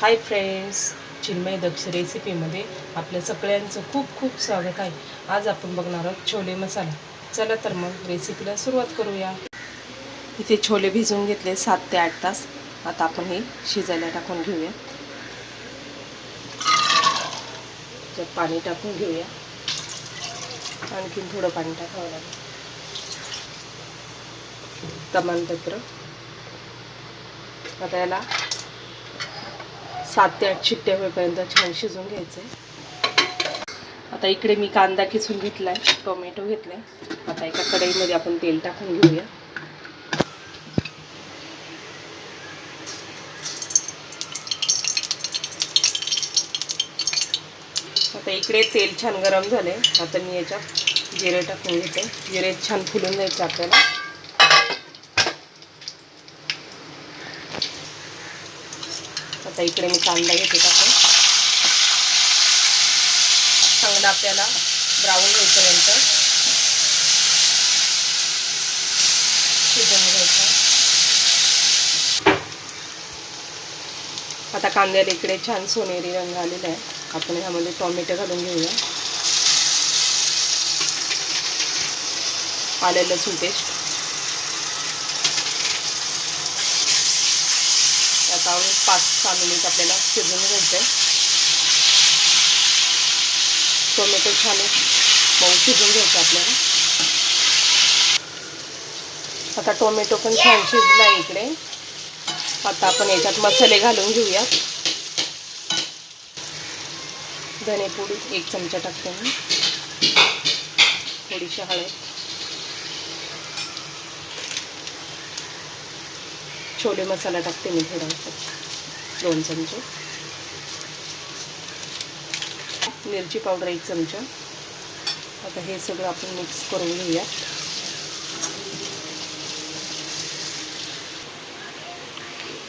Hi friends, Chinmay दक्ष रेसिपीमध्ये आपल्या सगळ्यांचं खूप खूप स्वागत आहे। आज आपण बघणार आहोत छोले मसाला। चला तर मग रेसिपीला सुरुवात करूया। इथे छोले भिजवून घेतले 7 ते 8 तास। आता आपण हे शिजायला टाकून घेऊया। त्यात पाणी टाकून घेऊया, आणखीन थोडं पाणी टाकावं लागेल। तमालपत्र, आता याला 7 ते 8 शिट्ट्या होईपर्यंत छान शिजून घ्यायचे। आता इकडे मी कांदा किसून घेतलाय, टोमॅटो घेतलाय। आता एका कढईमध्ये आपण तेल टाकून घेऊया। आता इकडे तेल छान गरम झाले। आता मी याच्यात जिरे टाकून घेते। जिरे छान फुलून द्यायचे आपल्याला। आता इकडे मी कांदा घेते टाकून, चांगला आपल्याला ब्राऊन होईपर्यंत शिजवून घ्यायचा। आता कांद्याला इकडे छान सोनेरी रंग आलेला आहे। आपण ह्यामध्ये टोमॅटो घालून घेऊया, आलं लसूण पेस्ट, आता 5-6 मिनिट आपल्याला शिजवून घ्यायचं। टोमॅटो छान मऊ शिजून घ्यायचं आपल्याला। आता टोमॅटो पण छान शिजला आहे इकडे। आता आपण याच्यात मसाले घालून घेऊया। धनेपूड 1 चमचा टाकते मी, थोडीशी हळद, छोले मसाला टाकते मी थोडासा 2 चमचे, मिरची पावडर 1 चमचा। आता हे सगळं आपण मिक्स करून घेऊया।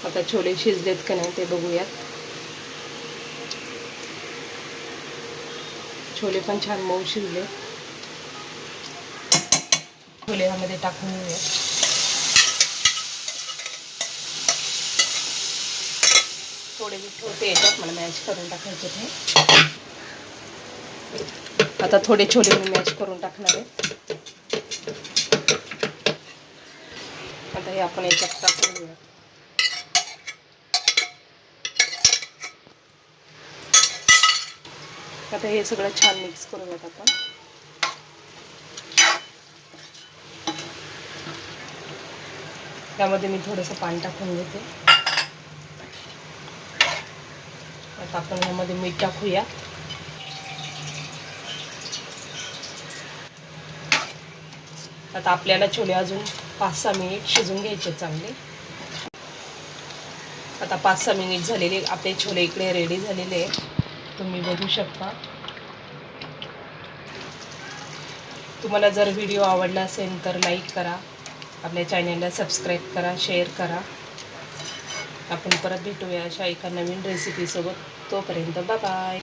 आता छोले शिजलेत का नाही ते बघूयात। छोले पण छान मऊ शिजले। छोले ह्यामध्ये टाकून घेऊया। थोडे मी ठेवते याच्यात, मला मॅश करून टाकायचे ते। आता थोडे छोले मी मॅश करून टाकणार आहे। आता हे आपण याच्यात टाकून घेऊया। आता हे सगळं छान मिक्स करूयात आपण। त्यामध्ये मी थोडंसं पाणी टाकून घेते। आता आपण यामध्ये मीठ टाकूया। आता आपल्याला छोले अजून 5-6 मिनिट शिजून घ्यायचे चांगले। आता 5-6 मिनिट झालेले आपले छोले इकडे रेडी झालेले आहेत, तुम्ही बघू शकता। तुम्हाला जर व्हिडिओ आवडला असेल तर लाईक करा, आपल्या चॅनलला सबस्क्राईब करा, शेअर करा। आपण परत भेटूया अशा एका नवीन रेसिपीसोबत। तोपर्यंत बाय बाय।